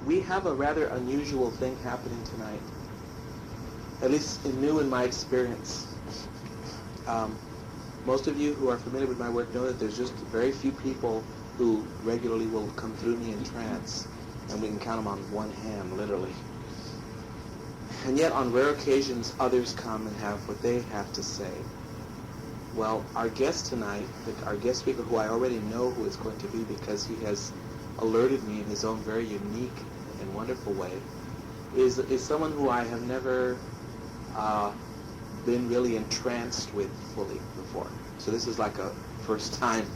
we have a rather unusual thing happening tonight, at least new in my experience. Most of you who are familiar with my work know that there's just very few people who regularly will come through me in trance, and we can count them on one hand, literally. And yet, on rare occasions, others come and have what they have to say. Well, our guest tonight, our guest speaker, who I already know who it's going to be because he has alerted me in his own very unique and wonderful way, is someone who I have never been really entranced with fully before. So this is like a first time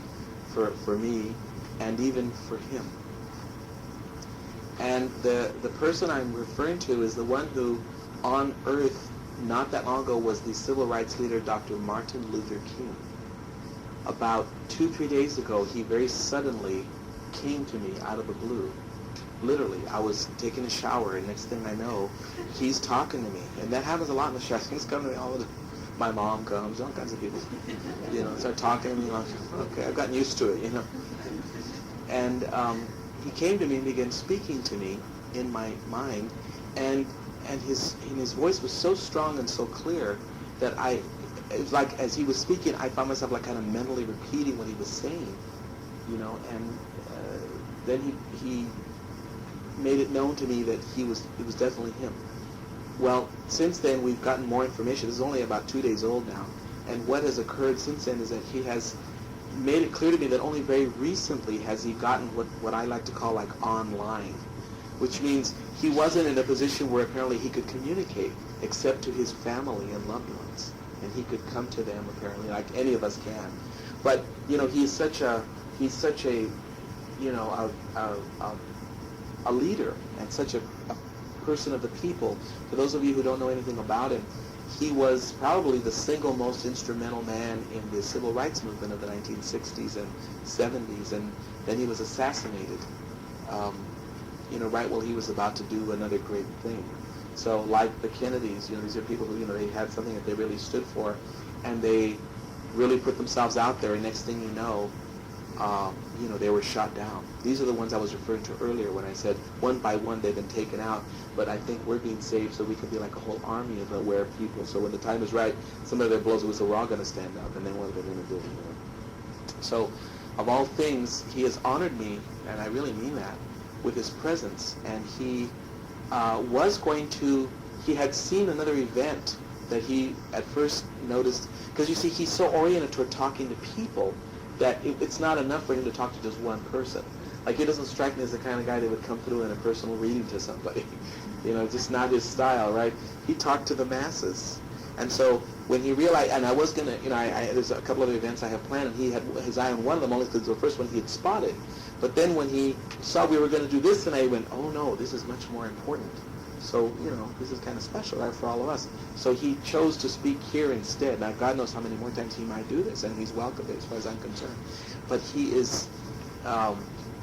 for me and even for him. And the person I'm referring to is the one who on earth not that long ago was the civil rights leader, Dr. Martin Luther King. About 2-3 days ago, he very suddenly came to me out of the blue. Literally, I was taking a shower, and next thing I know, he's talking to me. And that happens a lot in the shower. Things come to me all the time. My mom comes, all kinds of people, start talking to me. Like, okay, I've gotten used to it, And he came to me and began speaking to me in my mind, and his voice was so strong and so clear that it was like as he was speaking, I found myself like kind of mentally repeating what he was saying, and then he made it known to me that it was definitely him. Well, since then we've gotten more information. This is only about 2 days old now, and what has occurred since then is that he has made it clear to me that only very recently has he gotten what I like to call like online, which means he wasn't in a position where apparently he could communicate except to his family and loved ones, and he could come to them apparently like any of us can. But he's such a a leader and such a person of the people. For those of you who don't know anything about him, he was probably the single most instrumental man in the civil rights movement of the 1960s and 70s, and then he was assassinated, right while he was about to do another great thing. So like the Kennedys, these are people who, they had something that they really stood for, and they really put themselves out there, and next thing you know, they were shot down. These are the ones I was referring to earlier when I said one by one they've been taken out, but I think we're being saved so we can be like a whole army of aware people. So when the time is right, somebody that blows a whistle, we're all going to stand up, and then what are they going to do? So of all things, he has honored me, and I really mean that, with his presence. And he he had seen another event that he at first noticed, because you see, he's so oriented toward talking to people that it's not enough for him to talk to just one person. Like, he doesn't strike me as the kind of guy that would come through in a personal reading to somebody. Just not his style, right? He talked to the masses. And so when he realized, and I was going to, there's a couple of events I have planned, and he had his eye on one of them only because the first one he had spotted. But then when he saw we were going to do this tonight, he went, oh no, this is much more important. So, this is kind of special, right, for all of us. So he chose to speak here instead. Now, God knows how many more times he might do this, and he's welcome as far as I'm concerned. But he is,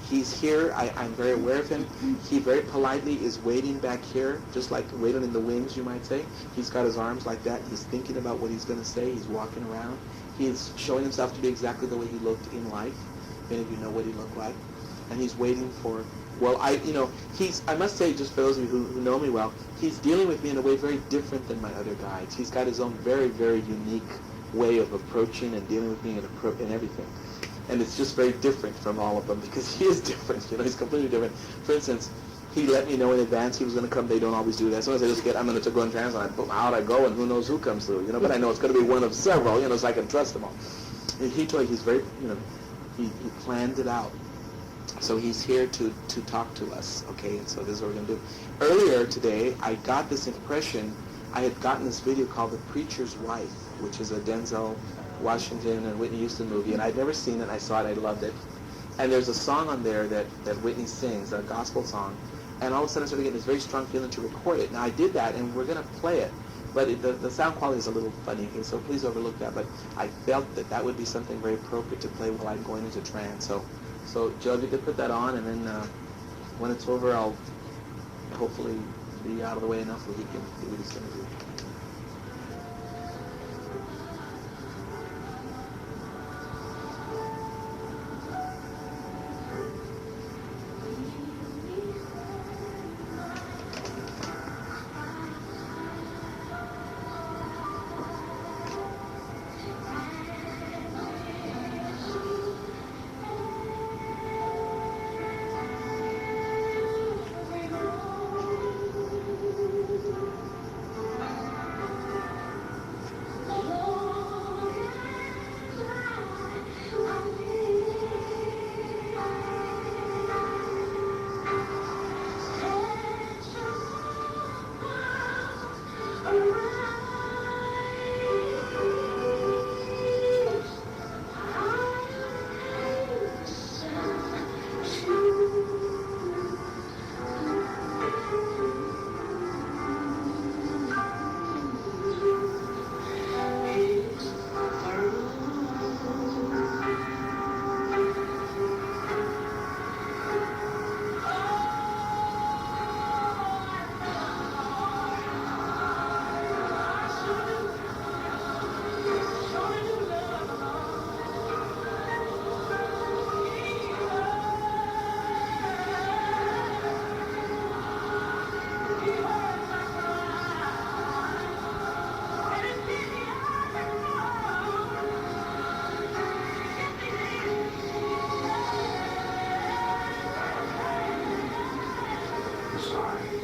he's here. I'm very aware of him. He very politely is waiting back here, just like waiting in the wings, you might say. He's got his arms like that. He's thinking about what he's going to say. He's walking around. He is showing himself to be exactly the way he looked in life. Many of you know what he looked like. And he's waiting for... Well, I must say, just for those of you who know me well, he's dealing with me in a way very different than my other guides. He's got his own very, very unique way of approaching and dealing with me in everything. And it's just very different from all of them because he is different. He's completely different. For instance, he let me know in advance he was going to come. They don't always do that. Sometimes I'm going to go in trance, and out I go, and who knows who comes through. But I know it's going to be one of several, so I can trust them all. And he's very, he planned it out. So he's here to talk to us, okay? And so this is what we're going to do. Earlier today, I got this impression. I had gotten this video called The Preacher's Wife, which is a Denzel Washington and Whitney Houston movie, and I'd never seen it. I saw it. I loved it. And there's a song on there that Whitney sings, a gospel song, and all of a sudden I started getting this very strong feeling to record it. Now, I did that, and we're going to play it, but the sound quality is a little funny, okay? So please overlook that. But I felt that would be something very appropriate to play while I'm going into trance. So, Joe, if you could put that on, and then when it's over, I'll hopefully be out of the way enough where he can do what he's going to do. sorry.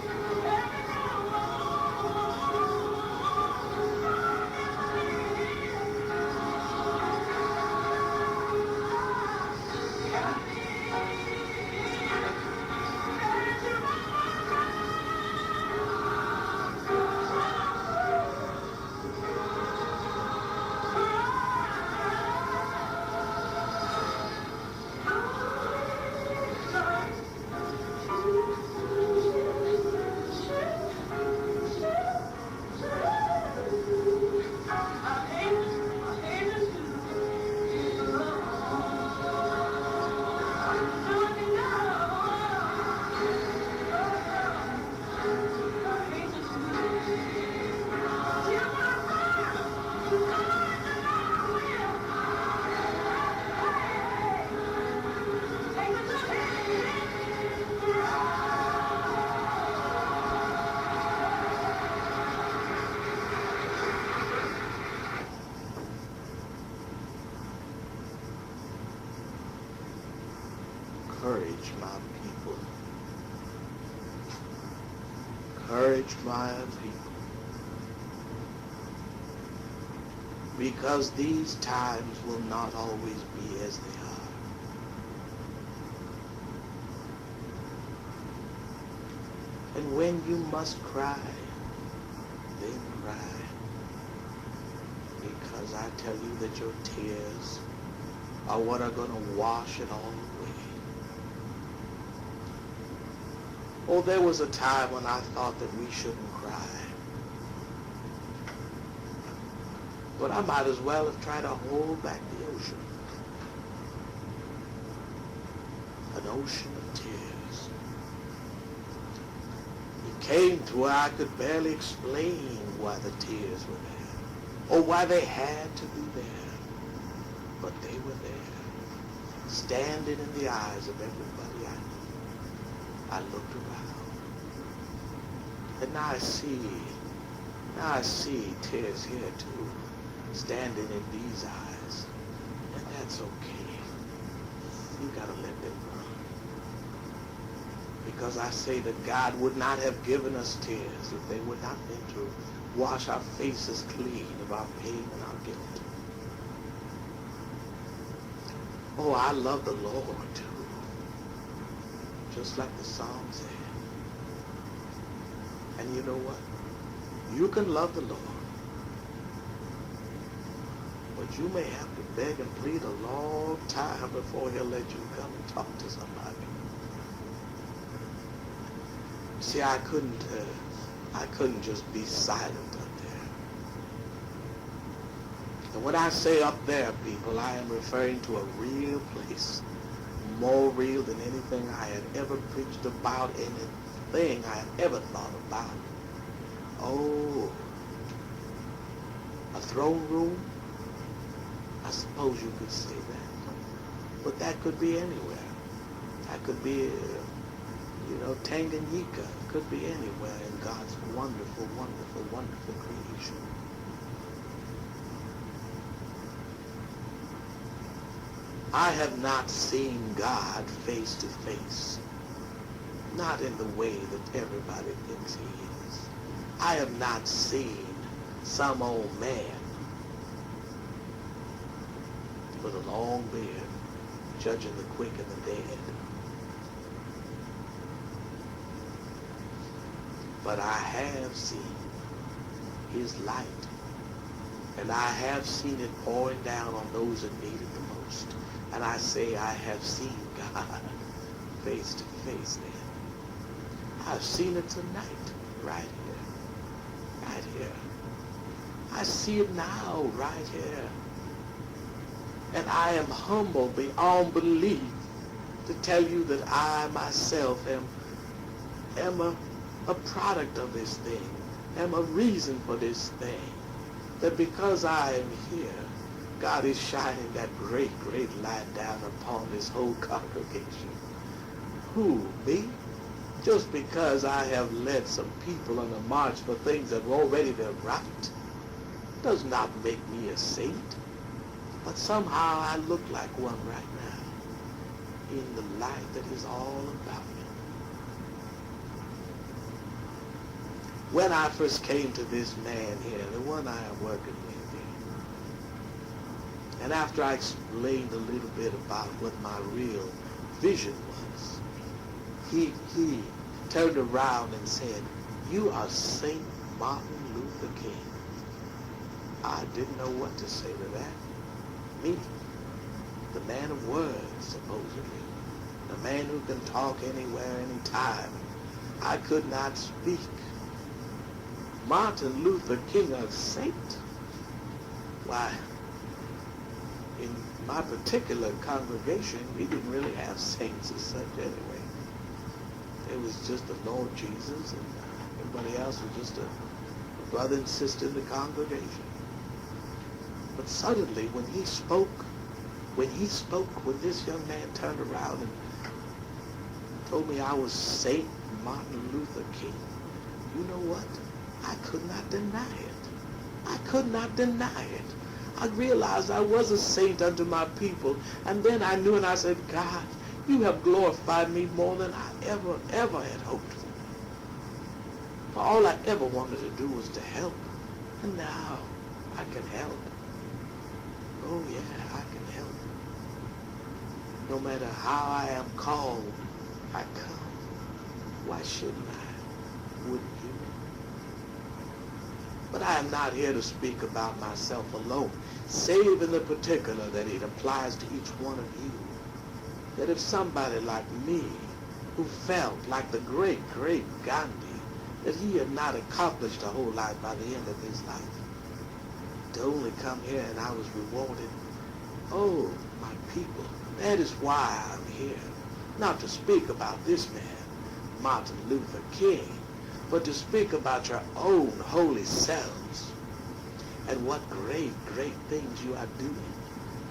Courage, my people. Courage, my people. Because these times will not always be as they are. And when you must cry, then cry. Because I tell you that your tears are what are going to wash it all away. Oh, there was a time when I thought that we shouldn't cry. But I might as well have tried to hold back the ocean. An ocean of tears. It came to where I could barely explain why the tears were there, or why they had to be there. But they were there, standing in the eyes of everybody I knew. I looked around, and now I see tears here too, standing in these eyes, and that's okay. You gotta let them run. Because I say that God would not have given us tears if they were not meant to wash our faces clean of our pain and our guilt. Oh, I love the Lord too. Just like the song said. And you know what? You can love the Lord, but you may have to beg and plead a long time before he'll let you come and talk to somebody. See, I couldn't just be silent up there. And when I say up there, people, I am referring to a real place. More real than anything I had ever preached about, anything I had ever thought about. Oh, a throne room? I suppose you could say that. But that could be anywhere. That could be, Tanganyika. It could be anywhere in God's wonderful, wonderful, wonderful creation. I have not seen God face to face. Not in the way that everybody thinks he is. I have not seen some old man with a long beard judging the quick and the dead. But I have seen his light. And I have seen it pouring down on those that need it the most. And I say I have seen God face to face then. I've seen it tonight, right here. Right here. I see it now, right here. And I am humbled beyond belief to tell you that I myself am a product of this thing, am a reason for this thing. That because I am here, God is shining that great, great light down upon this whole congregation. Who, me? Just because I have led some people on a march for things that were already their right does not make me a saint. But somehow I look like one right now in the light that is all about me. when I first came to this man here, the one I am working with here, and after I explained a little bit about what my real vision was, he turned around and said, "You are Saint Martin Luther King." I didn't know what to say to that. Me, the man of words, supposedly, the man who can talk anywhere, anytime. I could not speak. Martin Luther King, a saint? Why, in my particular congregation, we didn't really have saints as such anyway. It was just the Lord Jesus, and everybody else was just a brother and sister in the congregation. But suddenly, when this young man turned around and told me I was Saint Martin Luther King, you know what? I could not deny it. I could not deny it. I realized I was a saint unto my people, and then I knew, and I said, God, you have glorified me more than I ever had hoped for. For all I ever wanted to do was to help, and now I can help. Oh yeah, I can help. No matter how I am called, I come. Why shouldn't I? Wouldn't you? But I am not here to speak about myself alone, save in the particular that it applies to each one of you. That if somebody like me, who felt like the great Gandhi, that he had not accomplished a whole lot by the end of his life, to only come here and I was rewarded. Oh, my people, that is why I'm here. Not to speak about this man, Martin Luther King, but to speak about your own holy selves and what great things you are doing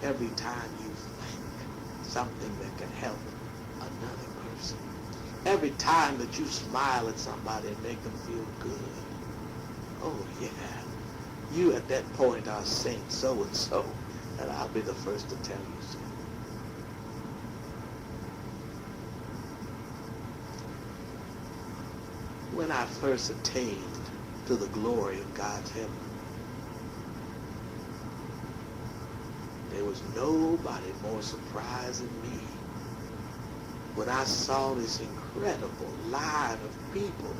every time you think something that can help another person. Every time that you smile at somebody and make them feel good. Oh, yeah. You at that point are Saint so-and-so, and I'll be the first to tell you so. When I first attained to the glory of God's heaven, there was nobody more surprised than me when I saw this incredible line of people.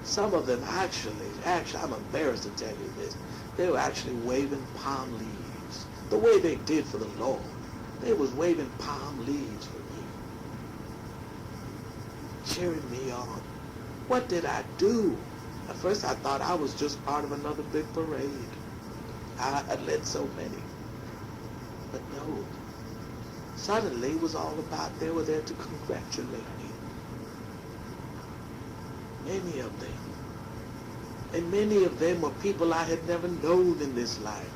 Some of them actually, I'm embarrassed to tell you this, they were actually waving palm leaves. The way they did for the Lord. They was waving palm leaves for me. Cheering me on. What did I do? At first I thought I was just part of another big parade. I had led so many. But no. Suddenly it was all about they were there to congratulate me. Many of them. And many of them were people I had never known in this life,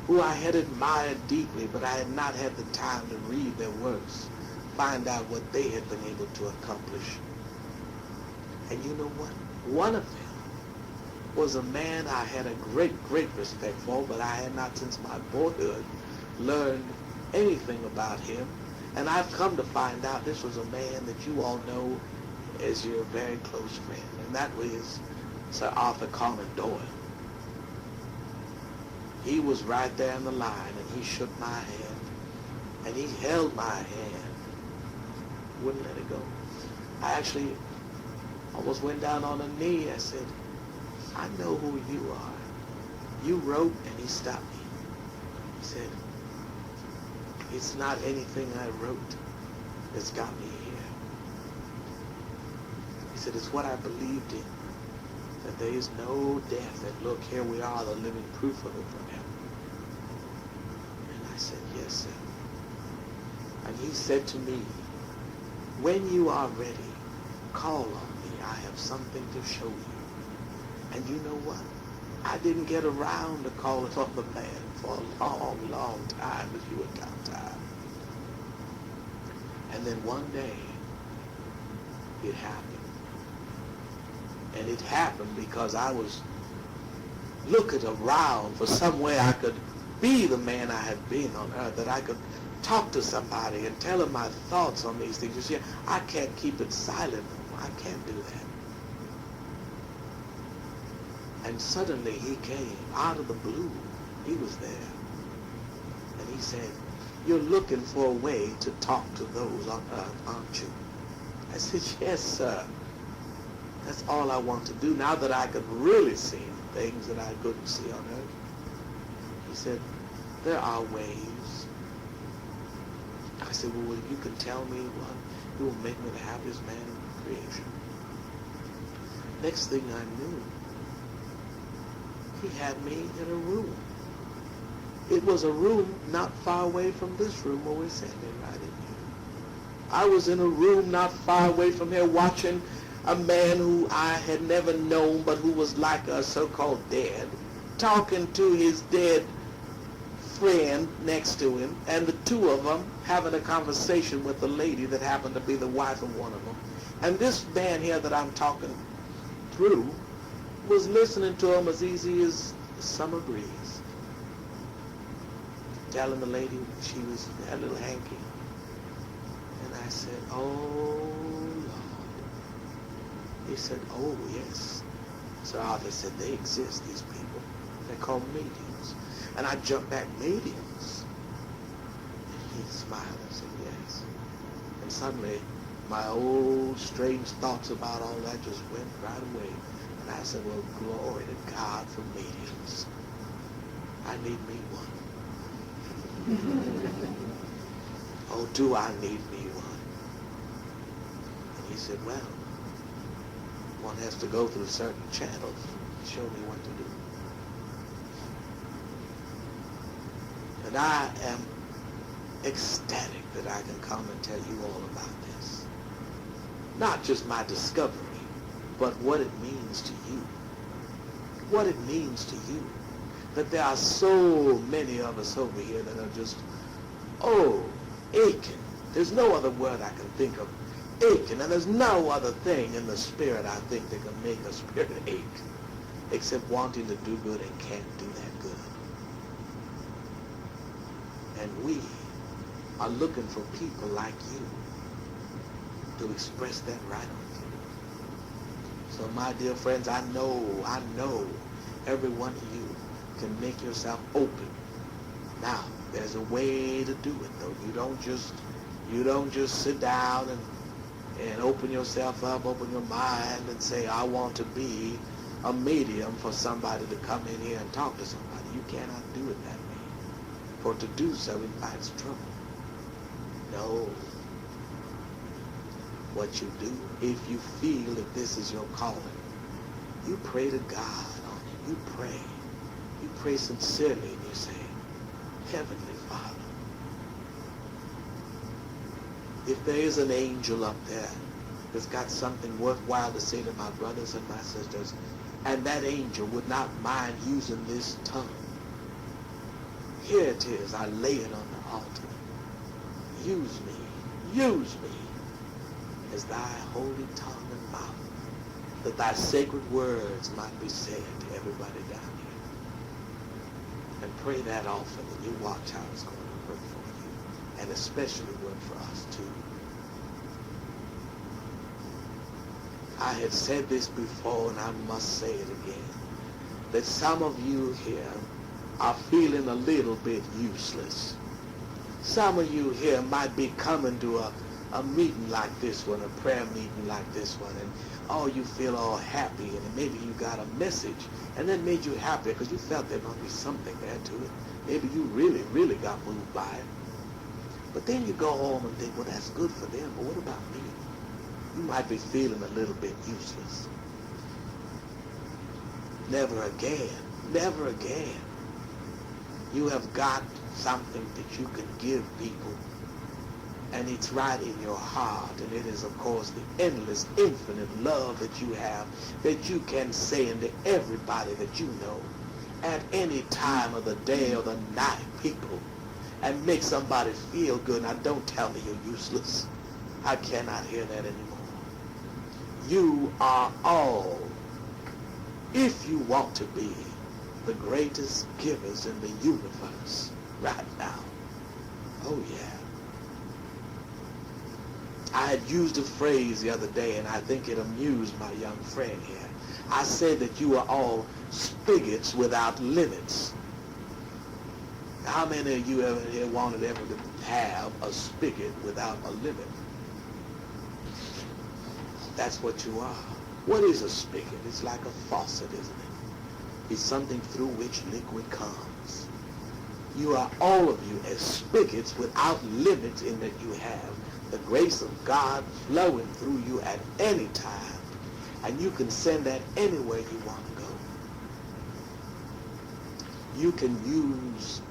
who I had admired deeply, but I had not had the time to read their works, find out what they had been able to accomplish. And you know what? One of them was a man I had a great respect for, but I had not since my boyhood learned anything about him. And I've come to find out this was a man that you all know as your very close friend, and that was Sir Arthur Hakalani Pacheco. He was right there in the line, and he shook my hand, and he held my hand, wouldn't let it go. I actually almost went down on a knee. I said, I know who you are. You wrote, and he stopped me. He said, it's not anything I wrote that's got me here. He said, it's what I believed in, that there is no death, and look, here we are, the living proof of it from him. And I said, yes, sir. And he said to me, when you are ready, call on me. I have something to show you. And you know what? I didn't get around to calling on the man for a long time, as you would count time. And then one day, it happened. And it happened because I was looking around for somewhere I could be the man I had been on earth, that I could talk to somebody and tell them my thoughts on these things. You see, I can't keep it silent. I can't do that. And suddenly he came out of the blue. He was there. And he said, "You're looking for a way to talk to those on earth, aren't you?" I said, "Yes, sir. That's all I want to do now that I could really see things that I couldn't see on earth." He said, "There are ways." I said, "Well, you can tell me one. You will make me the happiest man in creation." Next thing I knew, he had me in a room. It was a room not far away from this room where we're sitting right in here. I was in a room not far away from here watching a man who I had never known but who was like a so-called dead, talking to his dead friend next to him, and the two of them having a conversation with the lady that happened to be the wife of one of them. And this man here that I'm talking through was listening to him as easy as the summer breeze, telling the lady she was a little hanky. And I said, "Oh, Lord." He said, "Oh, yes." So Arthur said, "They exist, these people. They're called mediums." And I jumped back, "Mediums?" And he smiled and said, "Yes." And suddenly, my old strange thoughts about all that just went right away. And I said, "Well, glory to God for mediums. I need me one." Oh, do I need me one? And he said, "Well, one has to go through certain channels to show me what to do." And I am ecstatic that I can come and tell you all about this. Not just my discovery, but what it means to you. What it means to you. That there are so many of us over here that are just, aching. There's no other word I can think of. Aching. And there's no other thing in the spirit I think that can make a spirit ache except wanting to do good and can't do that good. And we are looking for people like you to express that right on you. So my dear friends, I know every one of you can make yourself open. Now, there's a way to do it though. You don't just sit down and open yourself up, open your mind and say, "I want to be a medium for somebody to come in here and talk to somebody." You cannot do it that way. For to do so invites trouble. No. What you do, if you feel that this is your calling, you pray to God on it. You pray. You pray sincerely and you say, "Heavenly Father, if there is an angel up there that's got something worthwhile to say to my brothers and my sisters, and that angel would not mind using this tongue, here it is, I lay it on the altar. Use me as thy holy tongue and mouth, that thy sacred words might be said to everybody down here." And pray that often, and you watch how it's going to work for you, and especially work for us too. I had said this before, and I must say it again, that some of you here are feeling a little bit useless. Some of you here might be coming to a meeting like this one, a prayer meeting like this one, and you feel all happy, and maybe you got a message, and that made you happy because you felt there must be something there to it. Maybe you really, really got moved by it. But then you go home and think, well, that's good for them, but what about me? You might be feeling a little bit useless. Never again. Never again. You have got something that you can give people, and it's right in your heart, and it is, of course, the endless, infinite love that you have, that you can say into everybody that you know at any time of the day or the night, people, and make somebody feel good. Now, don't tell me you're useless. I cannot hear that anymore. You are all, if you want to be, the greatest givers in the universe right now. Oh, yeah. I had used a phrase the other day, and I think it amused my young friend here. I said that you are all spigots without limits. How many of you ever here wanted ever to have a spigot without a limit? That's what you are. What is a spigot? It's like a faucet, isn't it? It's something through which liquid comes. You are, all of you, as spigots without limits, in that you have the grace of God flowing through you at any time, and you can send that anywhere you want to go. You can use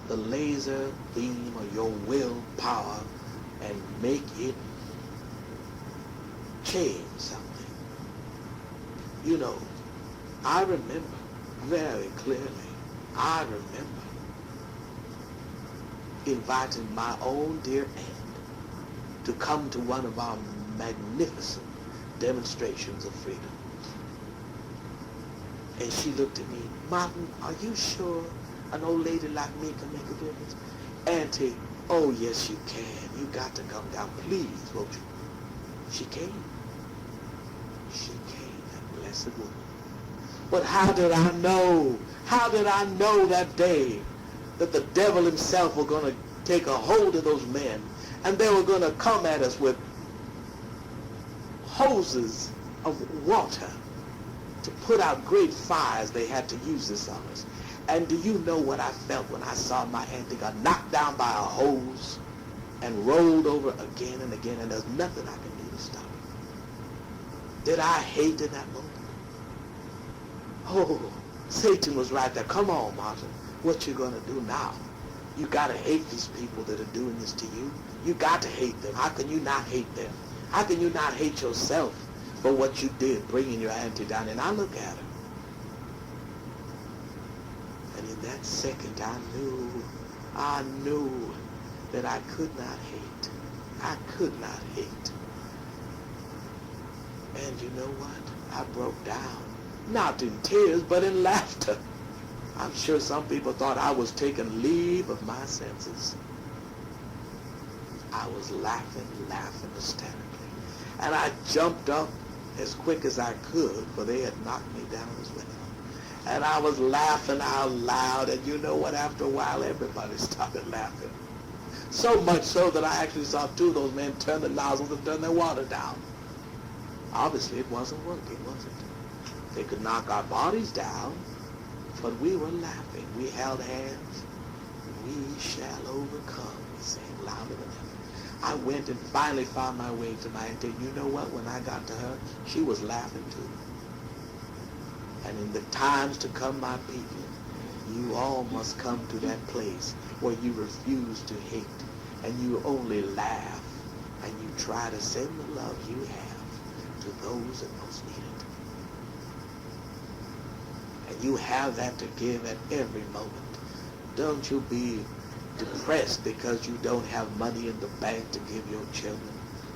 the laser beam of your willpower and make it change something. You know, I remember very clearly, I remember inviting my own dear aunt to come to one of our magnificent demonstrations of freedom. And she looked at me, Martin, are you sure an old lady like me can make a difference? Auntie, oh yes you can. You got to come down, please, won't you? She came. She came, that blessed woman. But how did I know? How did I know that day that the devil himself was going to take a hold of those men, and they were going to come at us with hoses of water to put out great fires? They had to use this on us. And do you know what I felt when I saw my auntie got knocked down by a hose and rolled over again and again, and there's nothing I can do to stop it? Did I hate in that moment? Oh, Satan was right there. Come on, Martin. What you gonna do now? You gotta hate these people that are doing this to you. You got to hate them. How can you not hate them? How can you not hate yourself for what you did, bringing your auntie down? And I look at her, and in that second I knew that I could not hate. I could not hate. And you know what? I broke down. Not in tears, but in laughter. I'm sure some people thought I was taking leave of my senses. I was laughing hysterically. And I jumped up as quick as I could, for they had knocked me down as well. And I was laughing out loud, and you know what? After a while, everybody started laughing. So much so that I actually saw two of those men turn the nozzles and turn their water down. Obviously, it wasn't working, was it? They could knock our bodies down, but we were laughing. We held hands. We shall overcome, we sang louder than ever. I went and finally found my way to my auntie. You know what? When I got to her, she was laughing too. And in the times to come, my people, you all must come to that place where you refuse to hate, and you only laugh, and you try to send the love you have to those that most need it. And you have that to give at every moment. Don't you be depressed because you don't have money in the bank to give your children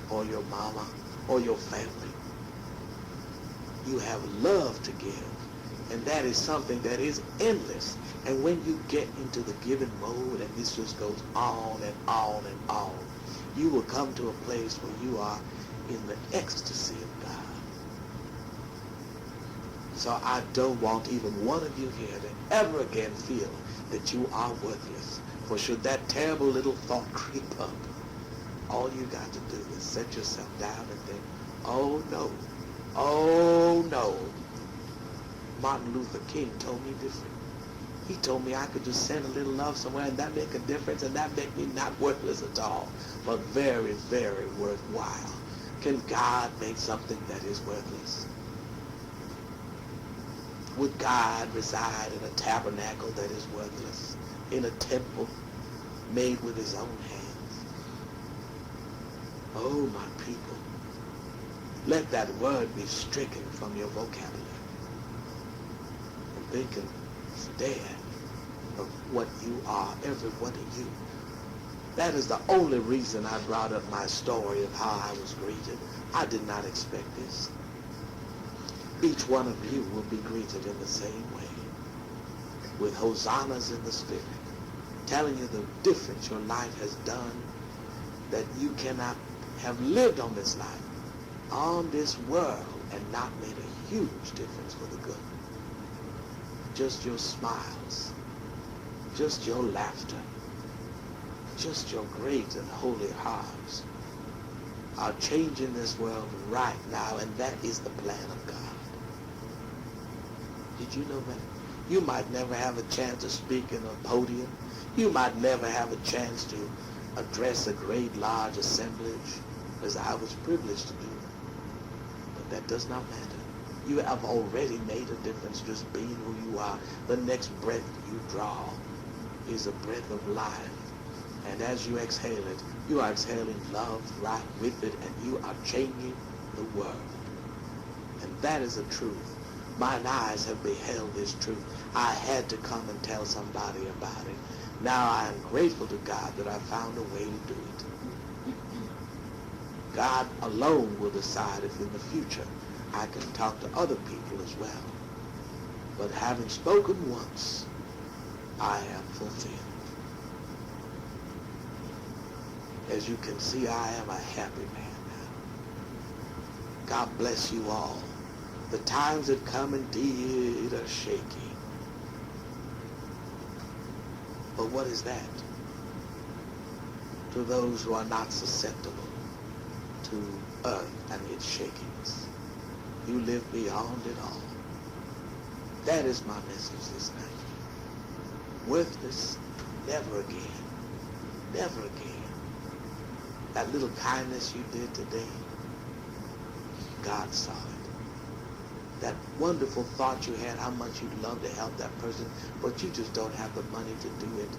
or your mama or your family. You have love to give, and that is something that is endless. And when you get into the giving mode, and this just goes on and on and on, you will come to a place where you are in the ecstasy of God. So I don't want even one of you here to ever again feel that you are worthless. For should that terrible little thought creep up, all you got to do is set yourself down and think, oh no, oh no. Martin Luther King told me different. He told me I could just send a little love somewhere, and that make a difference, and that make me not worthless at all, but very, very worthwhile. Can God make something that is worthless? Would God reside in a tabernacle that is worthless, in a temple made with his own hands? Oh, my people, let that word be stricken from your vocabulary. And think instead of what you are, every one of you. That is the only reason I brought up my story of how I was greeted. I did not expect this. Each one of you will be greeted in the same way, with hosannas in the Spirit, telling you the difference your life has done, that you cannot have lived on this life, on this world, and not made a huge difference for the good. Just your smiles, just your laughter, just your great and holy hearts are changing this world right now, and that is the plan of God. Did you know that? You might never have a chance to speak in a podium. You might never have a chance to address a great large assemblage, as I was privileged to do. But that does not matter. You have already made a difference just being who you are. The next breath you draw is a breath of life. And as you exhale it, you are exhaling love right with it, and you are changing the world. And that is a truth. Mine eyes have beheld this truth. I had to come and tell somebody about it. Now I am grateful to God that I found a way to do it. God alone will decide if in the future I can talk to other people as well. But having spoken once, I am fulfilled. As you can see, I am a happy man now. God bless you all. The times that come indeed are shaky. But what is that to those who are not susceptible to earth and its shakings? You live beyond it all. That is my message this night. Worthless, never again. Never again. That little kindness you did today, God saw it. That wonderful thought you had, how much you'd love to help that person, but you just don't have the money to do it.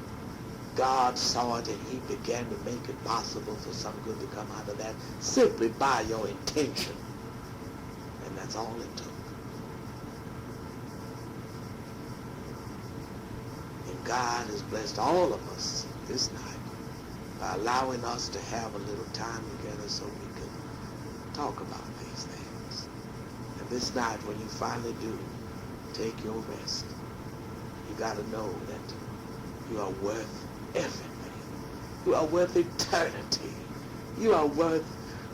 God saw it, and he began to make it possible for some good to come out of that simply by your intention. And that's all it took. And God has blessed all of us this night by allowing us to have a little time together so we can talk about these things. And this night, when you finally do take your rest, you got to know that you are worth everything. You are worth eternity. You are worth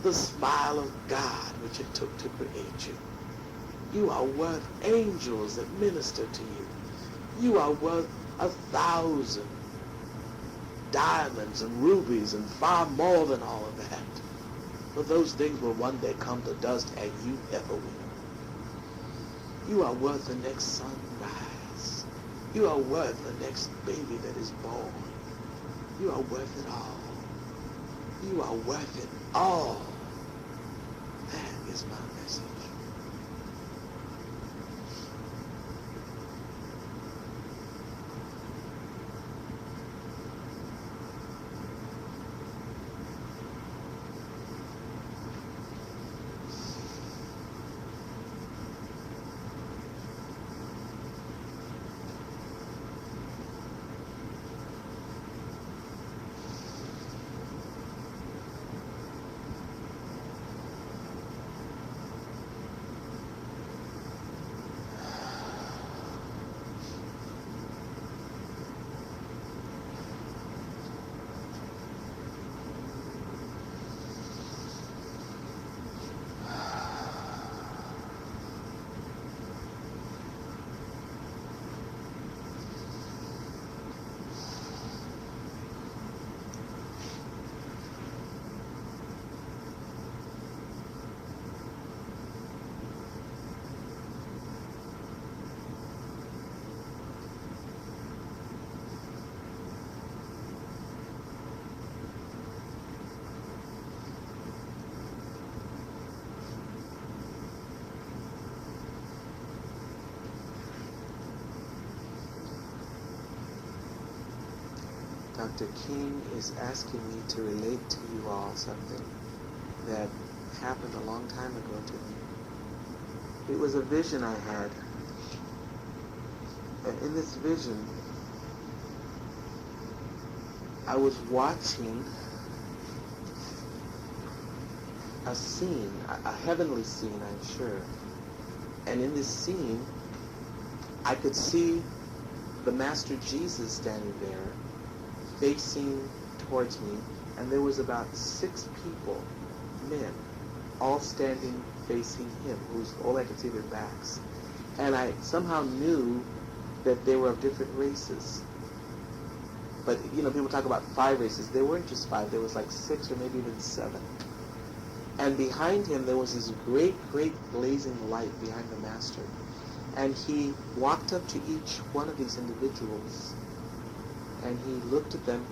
the smile of God which it took to create you. You are worth angels that minister to you. You are worth 1,000 diamonds and rubies and far more than all of that. But those things will one day come to dust, and you never will. You are worth the next sunrise. You are worth the next baby that is born. You are worth it all. You are worth it all. That is my message. Dr. King is asking me to relate to you all something that happened a long time ago to me. It was a vision I had. And in this vision, I was watching a scene, a heavenly scene, I'm sure. And in this scene, I could see the Master Jesus standing there, facing towards me, and there was about 6 people men, all standing facing him, who's all I could see their backs. And I somehow knew that they were of different races. But, people talk about 5 races. There weren't just 5. There was like 6 or maybe even 7. And behind him, there was this great, great blazing light behind the master. And he walked up to each one of these individuals, and he looked at them,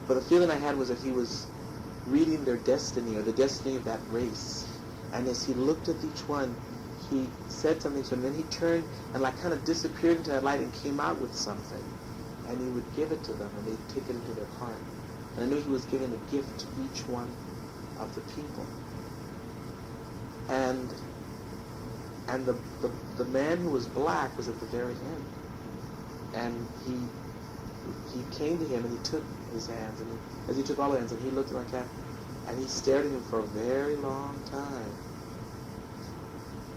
but the feeling I had was that he was reading their destiny, or the destiny of that race. And as he looked at each one, he said something to them, then he turned and kind of disappeared into that light and came out with something. And he would give it to them, and they'd take it into their heart. And I knew he was giving a gift to each one of the people. And the man who was black was at the very end. And he came to him, and he took his hands, and as he took all the hands, and he looked like that, and he stared at him for a very long time.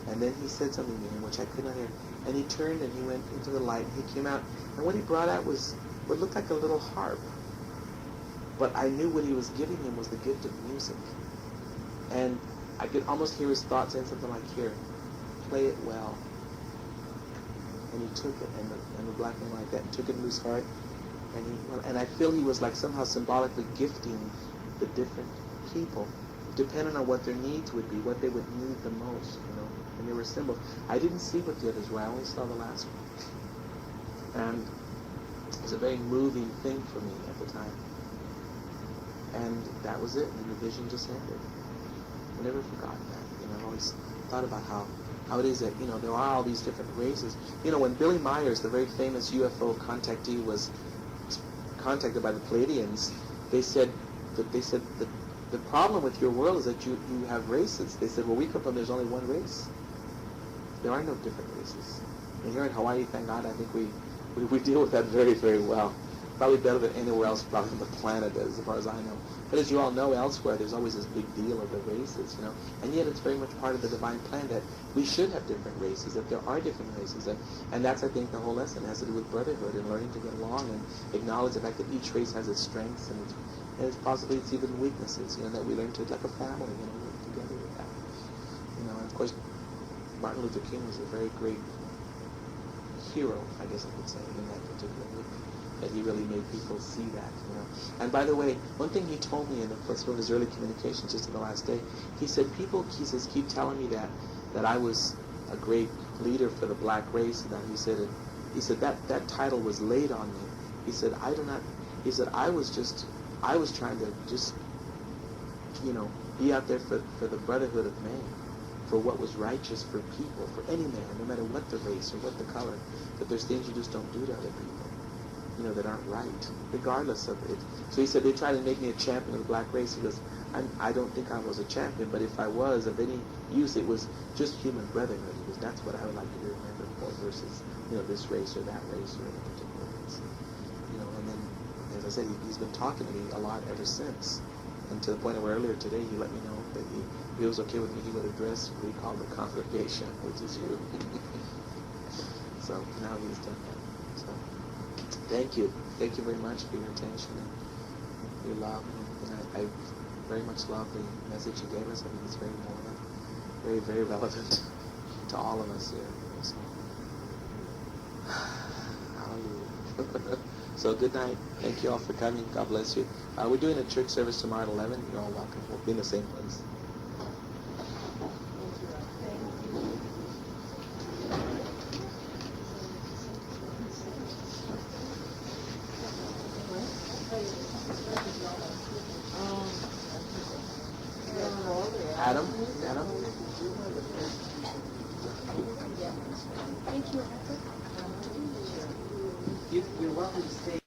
And then he said something to him, which I could not hear. And he turned and he went into the light, and he came out, and what he brought out was what looked like a little harp. But I knew what he was giving him was the gift of music. And I could almost hear his thoughts saying something like, here, play it well. And he took it, and the black man like that, and took it into his heart. And I feel he was somehow symbolically gifting the different people, depending on what their needs would be, what they would need the most, And there were symbols. I didn't see what the others were. I only saw the last one. And it was a very moving thing for me at the time. And that was it. And the vision just ended. I never forgot that. I've always thought about how it is that, there are all these different races. When Billy Myers, the very famous UFO contactee, was contacted by the Pleiadians, they said that the problem with your world is that you have races. They said, well, we come from, there's only one race. There are no different races. And here in Hawaii, thank God, I think we deal with that very, very well. Probably better than anywhere else probably on the planet, as far as I know. But as you all know, elsewhere, there's always this big deal of the races, And yet it's very much part of the divine plan that we should have different races, that there are different races. And that's, I think, the whole lesson has to do with brotherhood and learning to get along and acknowledge the fact that each race has its strengths and it's possibly it's even weaknesses, that we learn to, like a family, work together with that. And of course, Martin Luther King was a very great hero, I guess I could say, in that particular movement. That he really made people see that, And by the way, one thing he told me in the first one of his early communications, just in the last day, he said, keep telling me that I was a great leader for the black race, and that he said that title was laid on me. He said, I was trying to just, be out there for the brotherhood of man, for what was righteous for people, for any man, no matter what the race or what the color, that there's things you just don't do to other people. That aren't right, regardless of it. So he said they tried to make me a champion of the black race. He goes, I don't think I was a champion, but if I was of any use, it was just human brotherhood. He goes, that's what I would like to be remembered for versus, this race or that race or any particular race. And then, as I said, he's been talking to me a lot ever since. And to the point where earlier today, he let me know that if it was okay with me, he would address what we call the congregation, which is you. So now he's done that. So. Thank you. Thank you very much for your attention and your love. And I very much love the message you gave us. I think it's very important, very, very relevant to all of us here. So, hallelujah. So good night. Thank you all for coming. God bless you. We're doing a church service tomorrow at 11. You're all welcome. We'll be in the same place. Adam? Thank you, Arthur. You're welcome to stay.